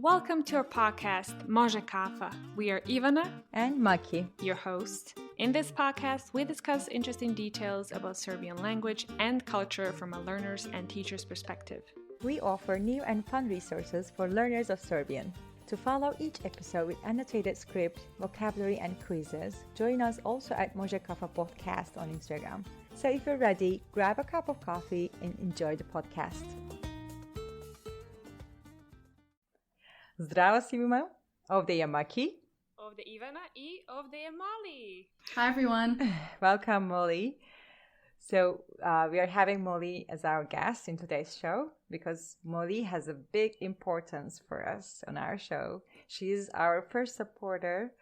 Welcome to our podcast, Može Kafa. We are Ivana and Maki, your host. In this podcast, we discuss interesting details about Serbian language and culture from a learner's and teacher's perspective. We offer new and fun resources for learners of Serbian. To follow each episode with annotated script, vocabulary, and quizzes, join us also at Može Kafa Podcast on Instagram. So if you're ready, grab a cup of coffee and enjoy the podcast. Zdravo svima, ovdje je Maki. Ovdje Ivana I ovdje je Molly. Hi everyone. Welcome, Molly. So we are having Molly as our guest in today's show because Molly has a big importance for us on our show. She is our first supporter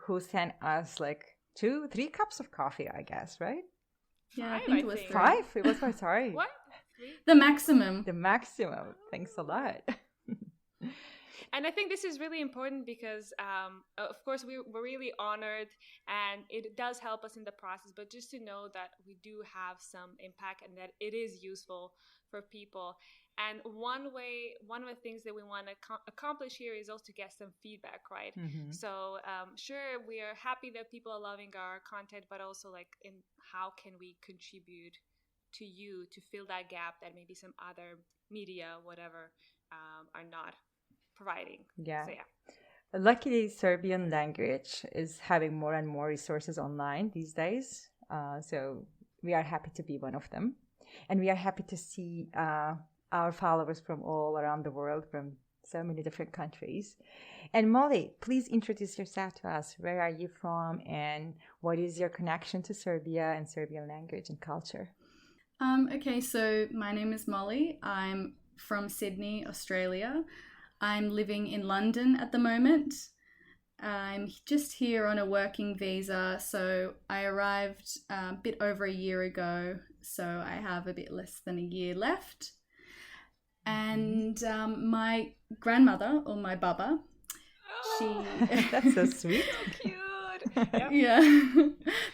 who sent us like 2-3 cups of coffee, I guess, right? Yeah, I think it was 5. It was 5, sorry. What? The maximum. The maximum. Thanks a lot. And I think this is really important because, of course, we're really honored and it does help us in the process. But just to know that we do have some impact and that it is useful for people. And one of the things that we want to accomplish here is also to get some feedback, right? Mm-hmm. So, sure, we are happy that people are loving our content, but also like in how can we contribute to you to fill that gap that maybe some other media, whatever, are not providing. Yeah. So, yeah. Luckily, Serbian language is having more and more resources online these days. So we are happy to be one of them. And we are happy to see our followers from all around the world, from so many different countries. And Molly, please introduce yourself to us. Where are you from and what is your connection to Serbia and Serbian language and culture? Okay, so my name is Molly. I'm from Sydney, Australia. I'm living in London at the moment. I'm just here on a working visa, so I arrived a bit over a year ago, so I have a bit less than a year left. And my grandmother, or my baba, That's so sweet. So cute. Yep. Yeah,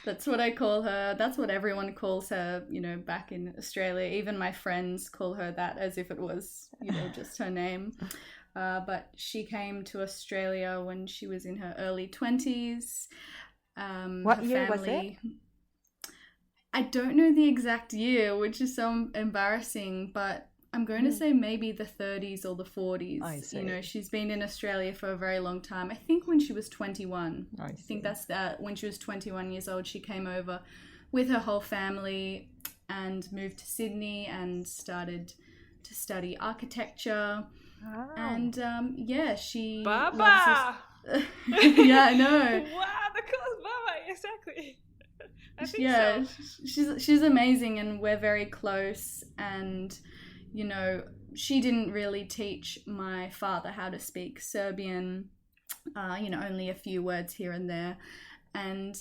that's what I call her. That's what everyone calls her, back in Australia. Even my friends call her that as if it was, just her name. But she came to Australia when she was in her early 20s. What year was it? I don't know the exact year, which is so embarrassing, but I'm going to say maybe the 30s or the 40s. I see. She's been in Australia for a very long time. I think when she was 21. I think that's when she was 21 years old, she came over with her whole family and moved to Sydney and started to study architecture. Oh. And she Baba! Yeah, I know. Wow, the coolest Baba, exactly. I think so. She's amazing and we're very close, and she didn't really teach my father how to speak Serbian, only a few words here and there. And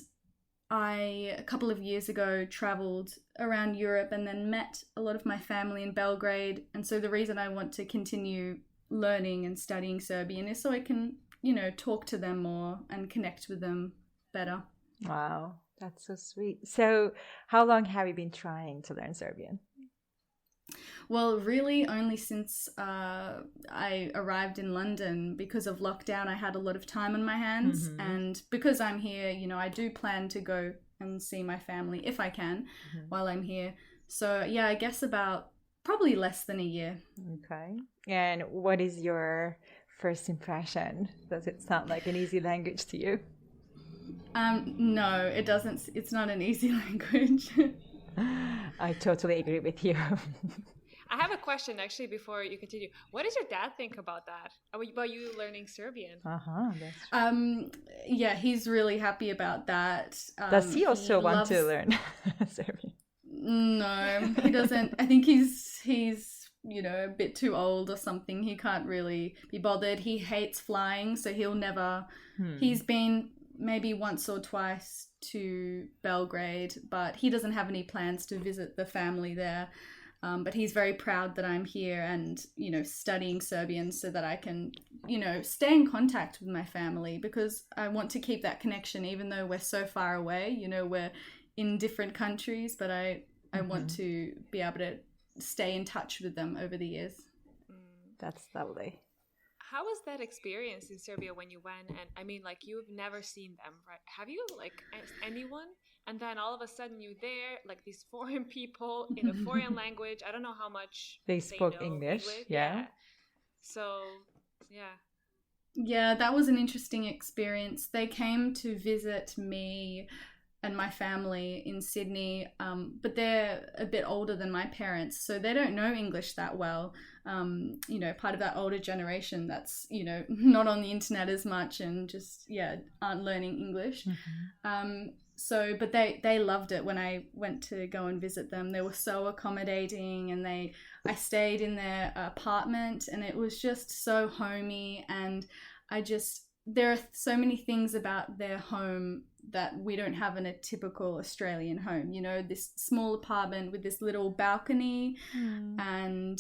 I, a couple of years ago, traveled around Europe and then met a lot of my family in Belgrade. And so the reason I want to continue learning and studying Serbian is so I can, talk to them more and connect with them better. Wow, that's so sweet. So how long have you been trying to learn Serbian? Well, really only since I arrived in London. Because of lockdown, I had a lot of time on my hands. Mm-hmm. And because I'm here, I do plan to go and see my family if I can while I'm here. So, yeah, I guess about probably less than a year. Okay. And what is your first impression? Does it sound like an easy language to you? No, it doesn't. It's not an easy language. I totally agree with you. I have a question actually before you continue. What does your dad think about that? About you learning Serbian? That's true. Yeah, he's really happy about that. Does he also want to learn Serbian? No, he doesn't. I think he's a bit too old or something. He can't really be bothered. He hates flying, so he'll never. He's been maybe once or twice to Belgrade, but he doesn't have any plans to visit the family there. But he's very proud that I'm here and, studying Serbian so that I can, stay in contact with my family, because I want to keep that connection even though we're so far away. We're in different countries, but I want to be able to stay in touch with them over the years. That's lovely. how was that experience in Serbia when you went? And I mean, like, you've never seen them, right? Have you, like, anyone? And then all of a sudden you're there, like these foreign people in a foreign language. I don't know how much They spoke know English. Yeah. So, yeah. Yeah, that was an interesting experience. They came to visit me and my family in Sydney, but they're a bit older than my parents, so they don't know English that well. You know, part of that older generation that's, you know, not on the internet as much and just, aren't learning English. So, but they loved it when I went to go and visit them. They were so accommodating, and I stayed in their apartment, and it was just so homey. And there are so many things about their home that we don't have in a typical Australian home. You know, this small apartment with this little balcony, and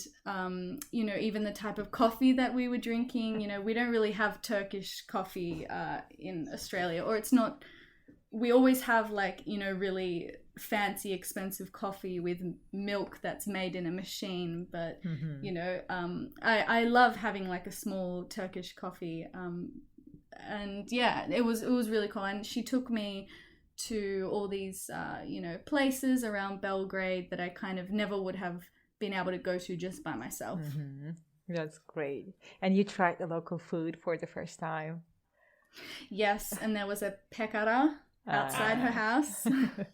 you know, even the type of coffee that we were drinking. You know, we don't really have Turkish coffee in Australia, or it's not. We always have, like, you know, really fancy, expensive coffee with milk that's made in a machine. But, you know, I love having like a small Turkish coffee. And yeah, it was really cool. And she took me to all these, you know, places around Belgrade that I kind of never would have been able to go to just by myself. That's great. And you tried the local food for the first time? Yes, and there was a pekara outside her house,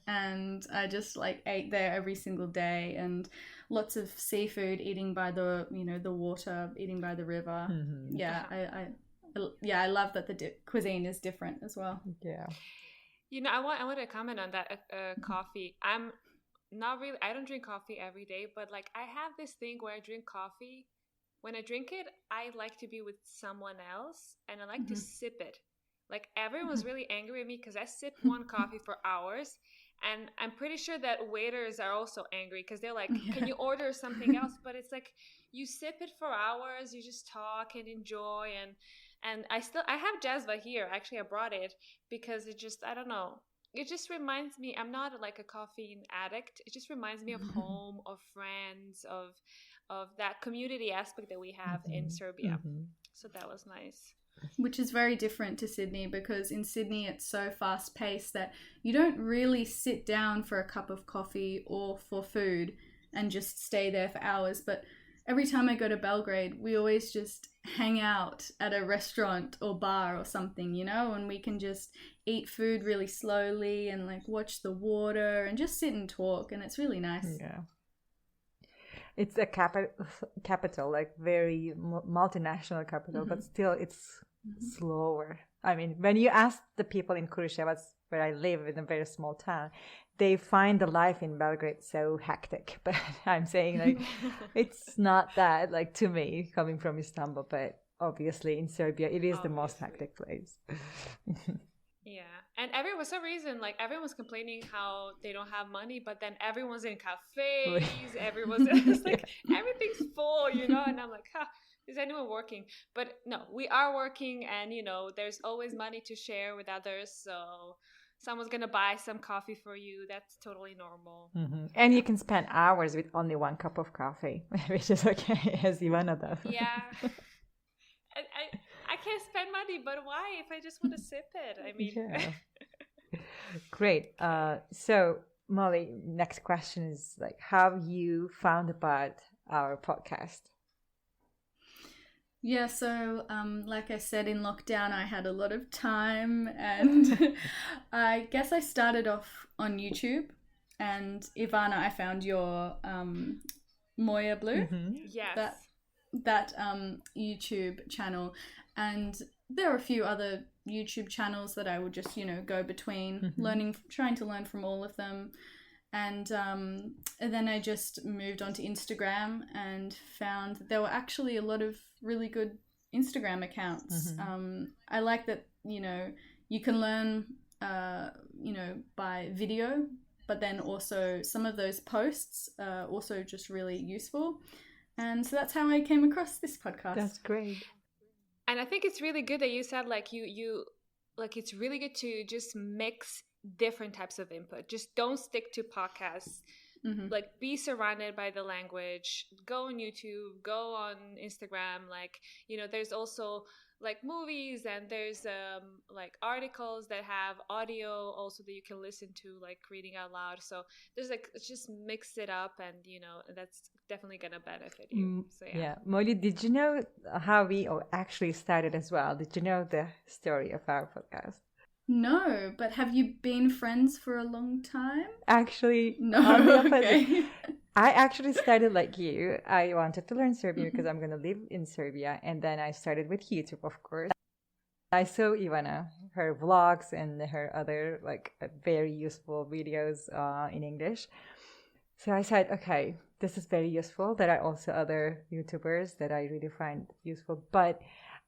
and I just like ate there every single day, and lots of seafood, eating by the, you know, the water, eating by the river. I love that the cuisine is different as well. You know, I want to comment on that coffee. I don't drink coffee every day, but like I have this thing where I drink coffee. When I drink it, I like to be with someone else, and I like to sip it. Like, everyone was really angry at me because I sipped one coffee for hours, and I'm pretty sure that waiters are also angry because they're like, can you order something else? But it's like, you sip it for hours, you just talk and enjoy, and I have Jazva here. Actually, I brought it because it just, I don't know, it just reminds me, I'm not like a caffeine addict. It just reminds me of home, of friends, of that community aspect that we have in Serbia. So that was nice. Which is very different to Sydney, because in Sydney it's so fast paced that you don't really sit down for a cup of coffee or for food and just stay there for hours. But every time I go to Belgrade, we always just hang out at a restaurant or bar or something, you know, and we can just eat food really slowly and like watch the water and just sit and talk, and it's really nice. Yeah. It's a capital, like very multinational capital, but still it's slower. I mean, when you ask the people in Kruševac, where I live in a very small town, they find the life in Belgrade so hectic. But I'm saying, like, it's not that, like, to me, coming from Istanbul, but obviously in Serbia, it is the most hectic place. Yeah, and for some reason, like, everyone's complaining how they don't have money, but then everyone's in cafes, everyone's like, everything's full, you know, and I'm like, is anyone working? But no, we are working, and, you know, there's always money to share with others, so someone's gonna buy some coffee for you. That's totally normal. And you can spend hours with only one cup of coffee, which is okay, as Ivana does. Yeah. I can't spend money, but why if I just want to sip it? I mean, Great. So, Molly, next question is, like, how you found about our podcast? Yeah, so like I said, in lockdown, I had a lot of time, and I guess I started off on YouTube. And Ivana, I found your Moya Blue. Yes. That YouTube channel, and there are a few other YouTube channels that I would just, you know, go between, trying to learn from all of them. And then I just moved on to Instagram and found that there were actually a lot of really good Instagram accounts. I like that, you know, you can learn, you know, by video, but then also some of those posts are also just really useful. And so that's how I came across this podcast. That's great. And I think it's really good that you said, like, you like, it's really good to just mix different types of input. Just don't stick to podcasts. like be surrounded by the language, go on YouTube, go on Instagram, like, there's also like movies, and there's like articles that have audio also that you can listen to, like reading out loud. So there's like, just mix it up, and that's definitely gonna benefit you. So yeah. Molly, did you know how we actually started as well? Did you know the story of our podcast? No, but have you been friends for a long time? Actually, no. Okay. I actually started like you. I wanted to learn Serbian because I'm going to live in Serbia. And then I started with YouTube, of course. I saw Ivana, her vlogs and her other like very useful videos in English. So I said, okay, this is very useful. There are also other YouTubers that I really find useful. But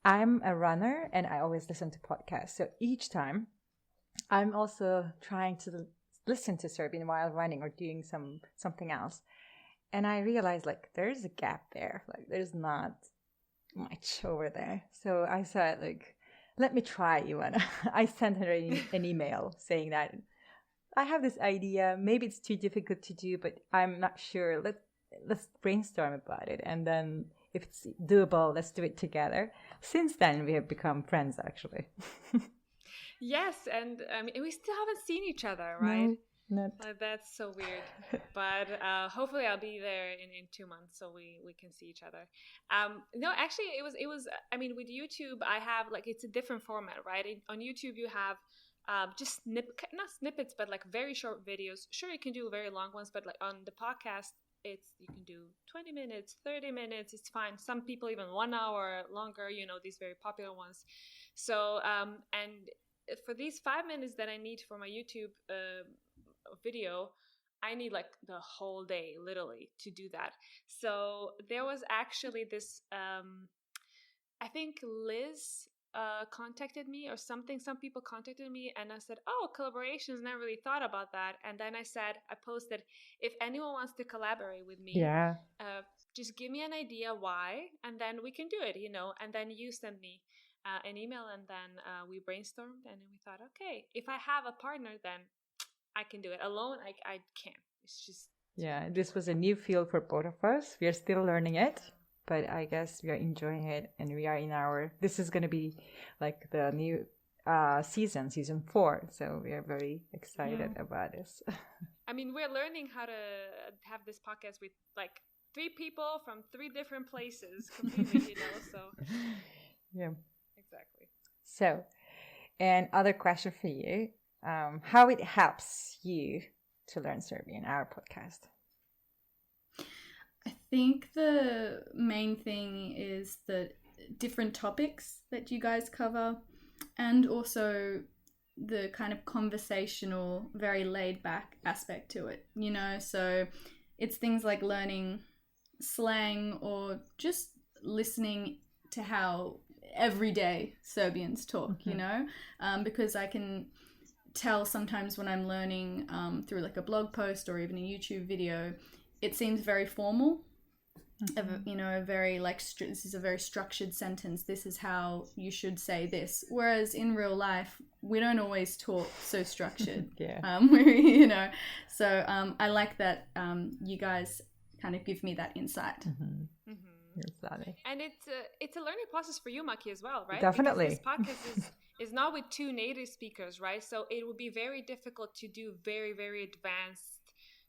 I'm a runner and I always listen to podcasts. So each time I'm also trying to listen to Serbian while running or doing something else. And I realized like there's a gap there. Like there's not much over there. So I said like, let me try, Ivana. I sent her an email saying that I have this idea. Maybe it's too difficult to do, but I'm not sure. Let's brainstorm about it. And then if it's doable, let's do it together. Since then, we have become friends, actually. Yes, and we still haven't seen each other, right? No, that's so weird. But hopefully I'll be there in 2 months so we can see each other. No, actually, it was. I mean, with YouTube, I have like, it's a different format, right? On YouTube, you have just not snippets, but like very short videos. Sure, you can do very long ones, but like on the podcast, you can do 20 minutes, 30 minutes. It's fine. Some people even 1 hour longer. These very popular ones. So and for these 5 minutes that I need for my YouTube video, I need like the whole day literally to do that. So there was actually this I think Liz contacted me or something. Some people contacted me and I said, oh, collaborations, never really thought about that. And then I posted, if anyone wants to collaborate with me, just give me an idea why, and then we can do it, and then you send me an email, and then we brainstormed, and we thought, okay, if I have a partner, then I can do it. Alone, I can't. It's just... Yeah, this was a new field for both of us. We are still learning it, but I guess we are enjoying it, and we are this is going to be like the new season 4. So we are very excited about this. I mean, we're learning how to have this podcast with like 3 people from 3 different places completely, so. Yeah. Exactly. So, and other question for you, how it helps you to learn Serbian, our podcast? I think the main thing is the different topics that you guys cover, and also the kind of conversational, very laid back aspect to it, so it's things like learning slang or just listening to how everyday Serbians talk, because I can tell sometimes when I'm learning through like a blog post or even a YouTube video, it seems very formal. Very like this is a very structured sentence. This is how you should say this. Whereas in real life, we don't always talk so structured. So I like that you guys kind of give me that insight. Exactly. And it's a learning process for you, Maki, as well, right? Definitely. Because this podcast is not with 2 native speakers, right? So it would be very difficult to do very, very advanced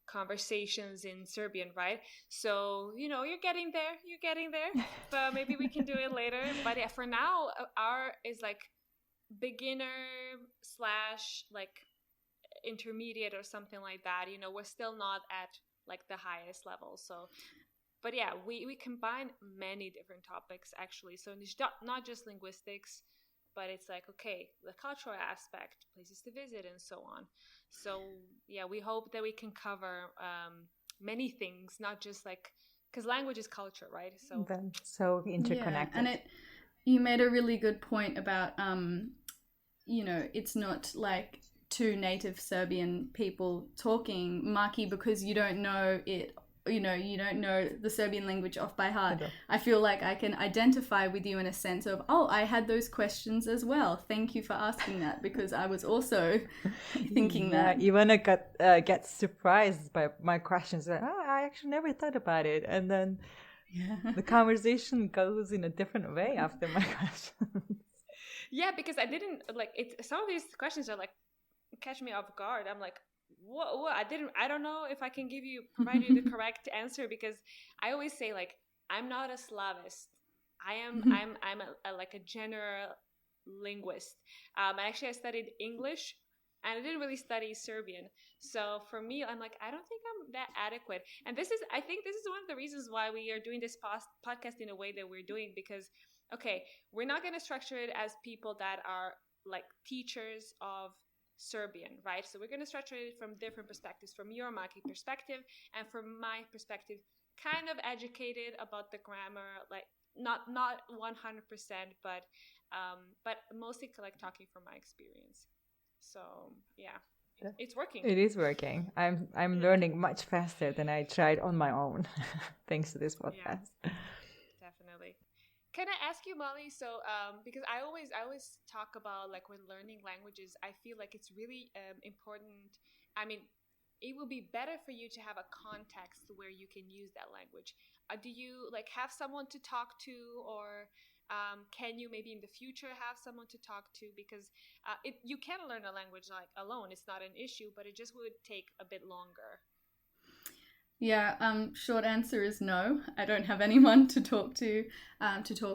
conversations in Serbian, right? So, you're getting there, but maybe we can do it later. But yeah, for now, our is like beginner / like intermediate or something like that. We're still not at like the highest level. So, but yeah, we combine many different topics actually. So it's not just linguistics, but it's like, okay, the cultural aspect, places to visit, and so on. So yeah, we hope that we can cover many things, not just like, because language is culture, right? So so interconnected. Yeah, and you made a really good point about it's not like 2 native Serbian people talking Maki, because you don't know it you don't know the Serbian language off by heart. I feel like I can identify with you in a sense of, oh, I had those questions as well. Thank you for asking that, because I was also thinking that. Ivana gets surprised by my questions. Like, I actually never thought about it. And then the conversation goes in a different way after my questions. Yeah, because I didn't like it. Some of these questions are like catch me off guard. I'm like, what? I don't know if I can provide you the correct answer, because I always say like, I'm not a Slavist. I'm like a general linguist. Actually I studied English and I didn't really study Serbian. So for me, I'm like, I don't think I'm that adequate. And I think this is one of the reasons why we are doing this podcast in a way that we're doing, because okay, we're not going to structure it as people that are like teachers of Serbian, right? So we're going to structure it from different perspectives, from your Maki perspective and from my perspective, kind of educated about the grammar, like not 100%, but mostly like talking from my experience. So yeah, it's working. It is working. I'm learning much faster than I tried on my own, thanks to this podcast. Yeah, definitely. Can I ask you, Molly? So, because I always talk about like when learning languages, I feel like it's really important. I mean, it will be better for you to have a context where you can use that language. Do you like have someone to talk to, or can you maybe in the future have someone to talk to? Because you can learn a language like alone; it's not an issue, but it just would take a bit longer. Yeah, short answer is no. I don't have anyone to talk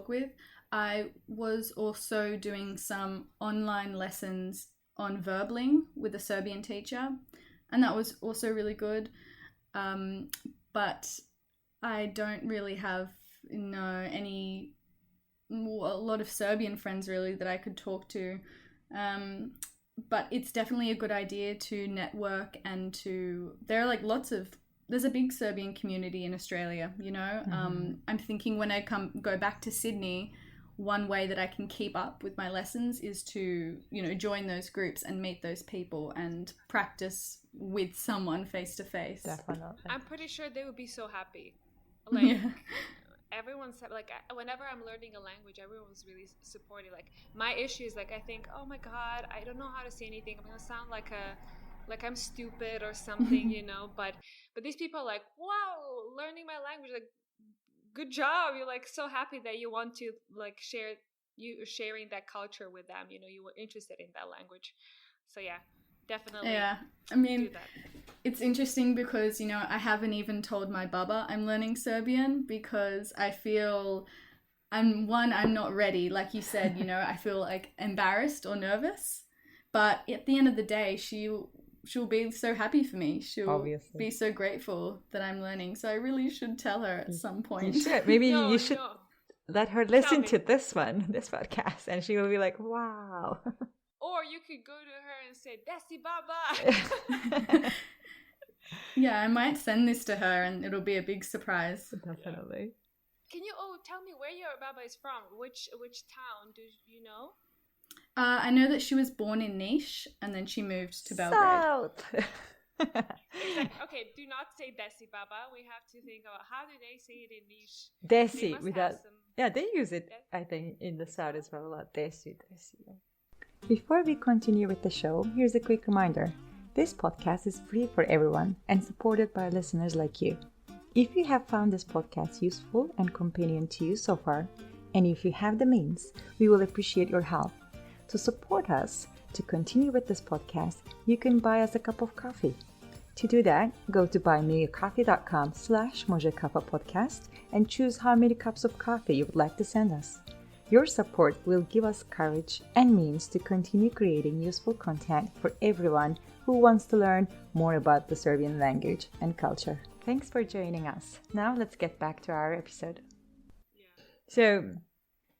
with. I was also doing some online lessons on verbling with a Serbian teacher, and that was also really good. But I don't really have a lot of Serbian friends really that I could talk to. But it's definitely a good idea to network and there are like there's a big Serbian community in Australia, I'm thinking when I go back to Sydney, one way that I can keep up with my lessons is to, join those groups and meet those people and practice with someone face to face. Definitely. I'm pretty sure they would be so happy. Like, everyone's like, whenever I'm learning a language, everyone's really supportive. Like, my issue is like, I think, oh my God, I don't know how to say anything. I'm going to sound like I'm stupid or something, but these people are like, wow, learning my language, like, good job. You're like so happy that you want to like sharing that culture with them, you were interested in that language. So yeah, definitely. Yeah, I mean, it's interesting because, I haven't even told my baba I'm learning Serbian because I feel I'm not ready. Like you said, I feel like embarrassed or nervous, but at the end of the day, she'll be so happy for me. She'll be so grateful that I'm learning. So I really should tell her at some point. You should. Maybe you should let her listen to this podcast, and she will be like, wow. Or you could go to her and say, Desi Baba. Yeah, I might send this to her and it'll be a big surprise. Definitely. Can you tell me where your baba is from? Which town do you know? I know that she was born in Niš and then she moved to Belgrade. South. Okay, do not say Desi Baba. We have to think about how do they say it in Niš. Desi without. Yeah, they use it. I think in the south as well a lot. Desi. Before we continue with the show, here's a quick reminder. This podcast is free for everyone and supported by listeners like you. If you have found this podcast useful and companion to you so far, and if you have the means, we will appreciate your help. To support us to continue with this podcast, you can buy us a cup of coffee. To do that, go to buymeacoffee.com/podcast and choose how many cups of coffee you would like to send us. Your support will give us courage and means to continue creating useful content for everyone who wants to learn more about the Serbian language and culture. Thanks for joining us. Now let's get back to our episode. So,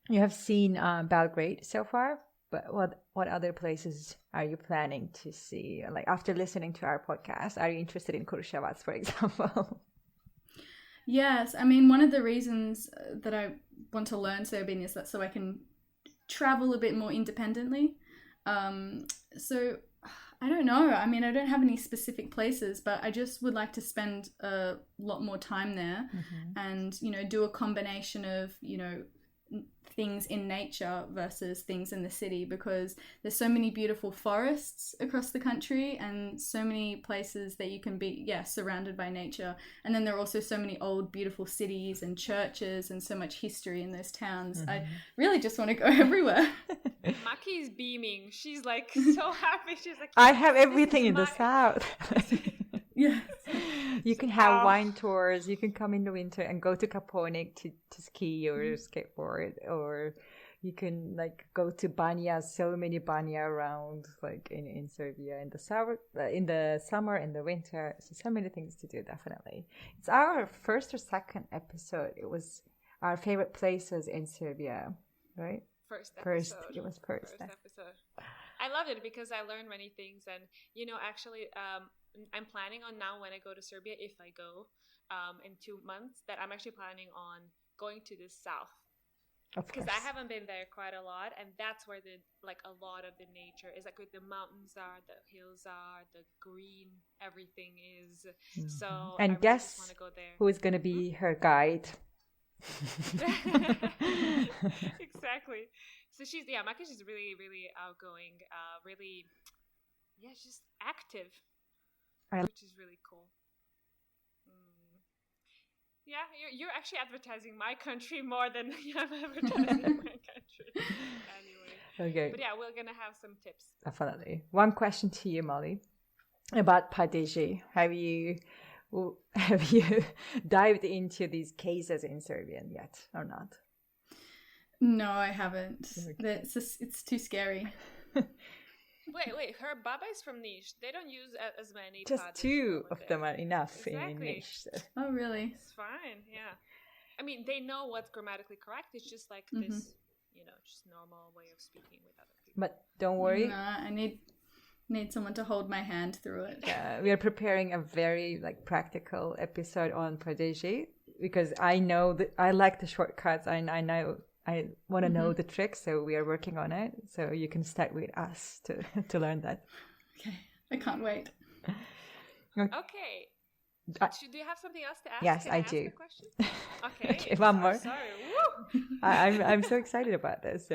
you have seen Belgrade so far, but what other places are you planning to see? Like after listening to our podcast, are you interested in Kruševac, for example? Yes, I mean, one of the reasons that I want to learn Serbian is that so I can travel a bit more independently. So I don't know. I mean, I don't have any specific places, but I just would like to spend a lot more time there and, you know, do a combination of, you know, things in nature versus things in the city, because there's so many beautiful forests across the country and so many places that you can be surrounded by nature, and then there are also so many old beautiful cities and churches and so much history in those towns. I really just want to go everywhere. Maki is beaming. She's like so happy. She's like, I have everything in the south. Yeah. You can have wine tours. You can come in the winter and go to Kaponik to ski or skateboard, or you can like go to banya. So many banya around, like in Serbia in the summer, in the winter. So many things to do. Definitely, it's our first or second episode. It was our favorite places in Serbia, right? First episode. It was first episode. I loved it because I learned many things, and you know, actually, I'm planning on now when I go to Serbia, if I go in 2 months, that I'm actually planning on going to the south, because I haven't been there quite a lot, and that's where a lot of the nature is, like the mountains are, the hills are, the green, everything is. So and I really guess just want to go there. Who is going to be her guide? Exactly. So Maki is really, really outgoing, really, she's active, which is really cool. Yeah, you're actually advertising my country more than I'm advertising my country. Anyway. Okay. But yeah, we're gonna have some tips. Definitely. One question to you, Molly, about Padeji. Have you dived into these cases in Serbian yet, or not? No, I haven't. Okay. It's too scary. Wait. Her baba is from Niš. They don't use as many. Just two of them are enough in Niš. So. Oh, really? It's fine. Yeah. I mean, they know what's grammatically correct. It's just like this, you know, just normal way of speaking with other people. But don't worry. No, I need someone to hold my hand through it. Yeah, we are preparing a very practical episode on Pradeshi, because I know that I like the shortcuts. I know I want to know the tricks, so we are working on it. So you can start with us to learn that. Okay, I can't wait. Okay. Do you have something else to ask? Yes, Can I ask do. A question? Okay. One more. Sorry. Woo! I'm so excited about this.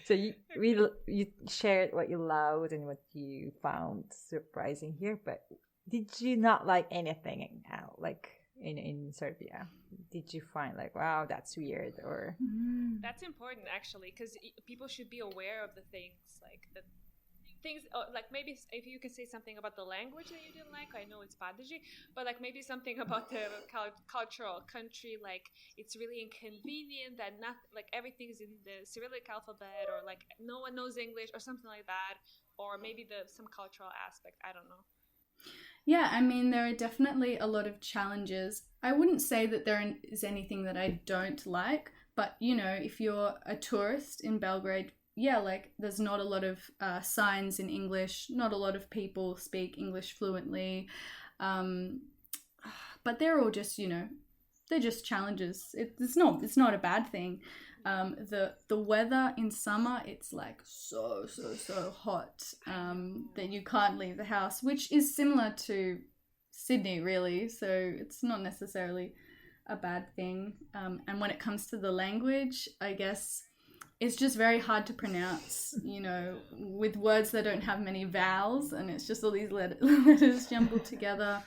So you shared what you loved and what you found surprising here, but did you not like anything in Serbia? Did you find wow, that's weird, or? That's important actually, because people should be aware of the things maybe if you can say something about the language that you didn't like. I know it's Padeji, but maybe something about the cultural country, it's really inconvenient that everything is in the Cyrillic alphabet, or no one knows English or something like that, or maybe some cultural aspect. I don't know. Yeah, I mean, there are definitely a lot of challenges. I wouldn't say that there is anything that I don't like, but, you know, if you're a tourist in Belgrade, there's not a lot of signs in English, not a lot of people speak English fluently, but they're all just, you know, they're just challenges. It's not a bad thing. The weather in summer, it's so hot that you can't leave the house, which is similar to Sydney, really. So it's not necessarily a bad thing. And when it comes to the language, I guess it's just very hard to pronounce, you know, with words that don't have many vowels, and it's just all these letters jumbled together.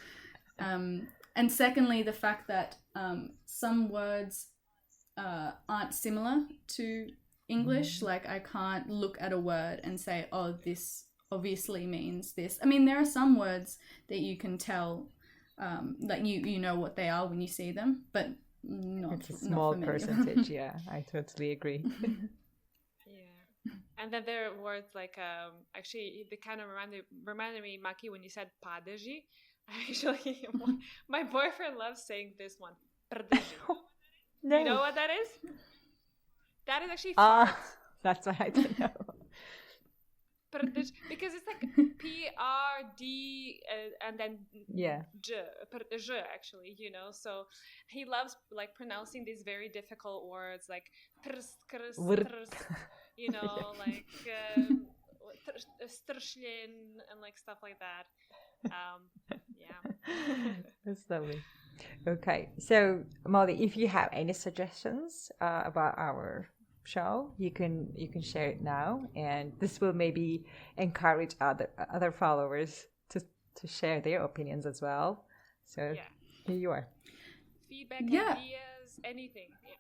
And secondly, the fact that some words aren't similar to English. I can't look at a word and say, oh, this obviously means this. I mean, there are some words that you can tell, you know what they are when you see them, but it's a small percentage. Yeah, I totally agree. Yeah, and then there are words actually they kind of reminded me, Maki, when you said Padeji. Actually, my boyfriend loves saying this one, Prdeži. No. You know what that is? That is actually farts. That's what I don't know. Because it's PRD and then J actually, you know. So he loves pronouncing these very difficult words like prs, krs, trs, you know, stršljen and like stuff like that. Yeah. That's lovely. Okay, so Molly, if you have any suggestions about our show, you can share it now, and this will maybe encourage other followers to share their opinions as well. So here you are. Feedback, ideas, anything. Yeah.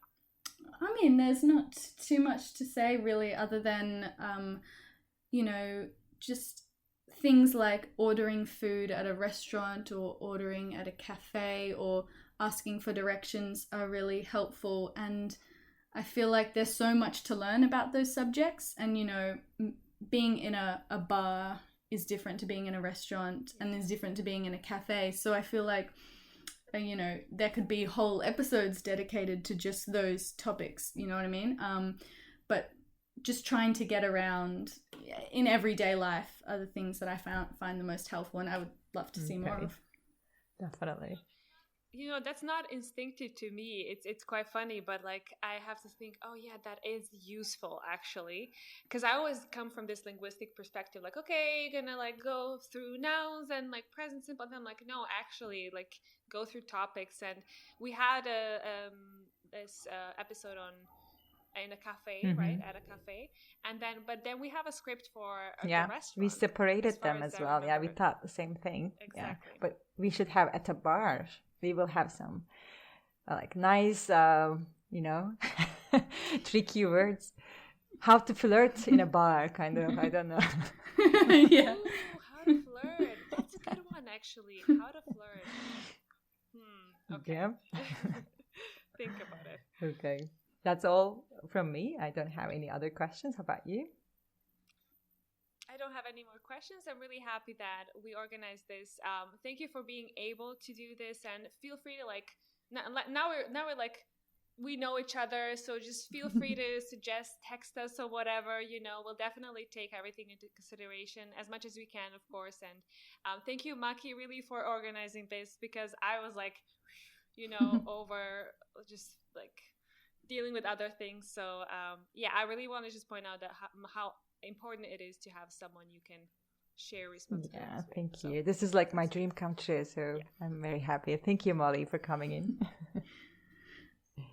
I mean, there's not too much to say really, other than just things like ordering food at a restaurant or ordering at a cafe or asking for directions are really helpful. And I feel like there's so much to learn about those subjects. And, being in a bar is different to being in a restaurant, and is different to being in a cafe. So I feel like, there could be whole episodes dedicated to just those topics, you know what I mean? But just trying to get around in everyday life are the things that I find the most helpful, and I would love to see more of. Definitely. That's not instinctive to me. It's quite funny, but like I have to think, oh yeah, that is useful actually, because I always come from this linguistic perspective, like, okay, you're gonna like go through nouns and like present simple, and I'm like, no, actually, like go through topics. And we had this episode in a cafe, right, at a cafe, and then we have a script for the restaurant. We separated them as well. Yeah, we thought the same thing. Exactly. Yeah. But we should have at a bar. We will have some like nice, tricky words. How to flirt in a bar, kind of. I don't know. Yeah. Ooh, how to flirt. That's a good one, actually. How to flirt. Okay. Yeah. Think about it. Okay. That's all from me. I don't have any other questions. How about you? I don't have any more questions. I'm really happy that we organized this. Thank you for being able to do this, and feel free to now we're like, we know each other, so just feel free to suggest, text us or whatever. We'll definitely take everything into consideration as much as we can, of course. And thank you, Maki, really for organizing this, because I was like, over just like dealing with other things. So I really want to just point out that how important it is to have someone you can share responsibilities with. Thank you. This is like my dream come true, so I'm very happy. Thank you, Molly, for coming in.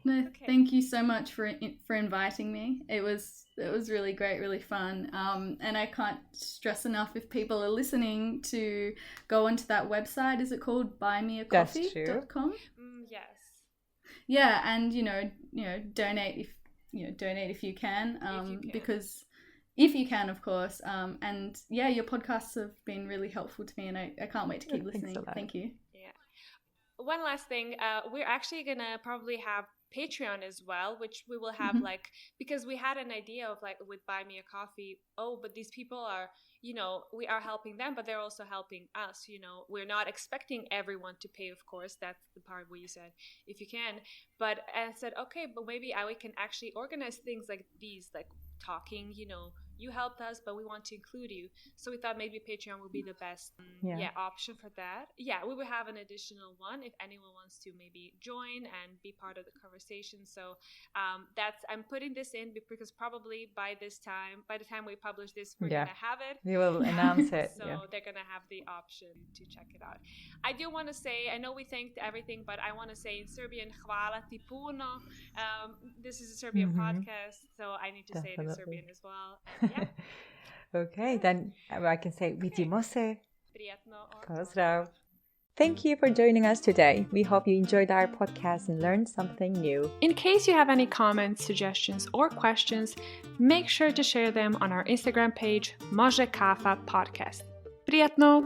No, thank you so much for inviting me. It was really great, really fun. And I can't stress enough, if people are listening, to go onto that website. Is it called buymeacoffee.com? Yes. Yeah, and donate if you can, because if you can, of course. And your podcasts have been really helpful to me, and I can't wait to keep listening. Thank you. Yeah. One last thing, we're actually gonna probably have Patreon as well, which we will have because we had an idea of like with Buy Me a Coffee, but these people are, we are helping them, but they're also helping us. We're not expecting everyone to pay, of course. That's the part where you said if you can, but I said okay, but maybe we can actually organize things like these, like talking, you helped us, but we want to include you. So we thought maybe Patreon would be the best option for that. Yeah, we will have an additional one if anyone wants to maybe join and be part of the conversation. So I'm putting this in because probably by the time we publish this, we're going to have it. We will announce it. So they're going to have the option to check it out. I do want to say, I know we thanked everything, but I want to say in Serbian, hvala ti puno. This is a Serbian podcast, so I need to say it in Serbian as well. Okay, then I can say vidimo se. Prıjatno. Pozdrav. Thank you for joining us today. We hope you enjoyed our podcast and learned something new. In case you have any comments, suggestions, or questions, make sure to share them on our Instagram page, Može Kafa Podcast. Prıjatno.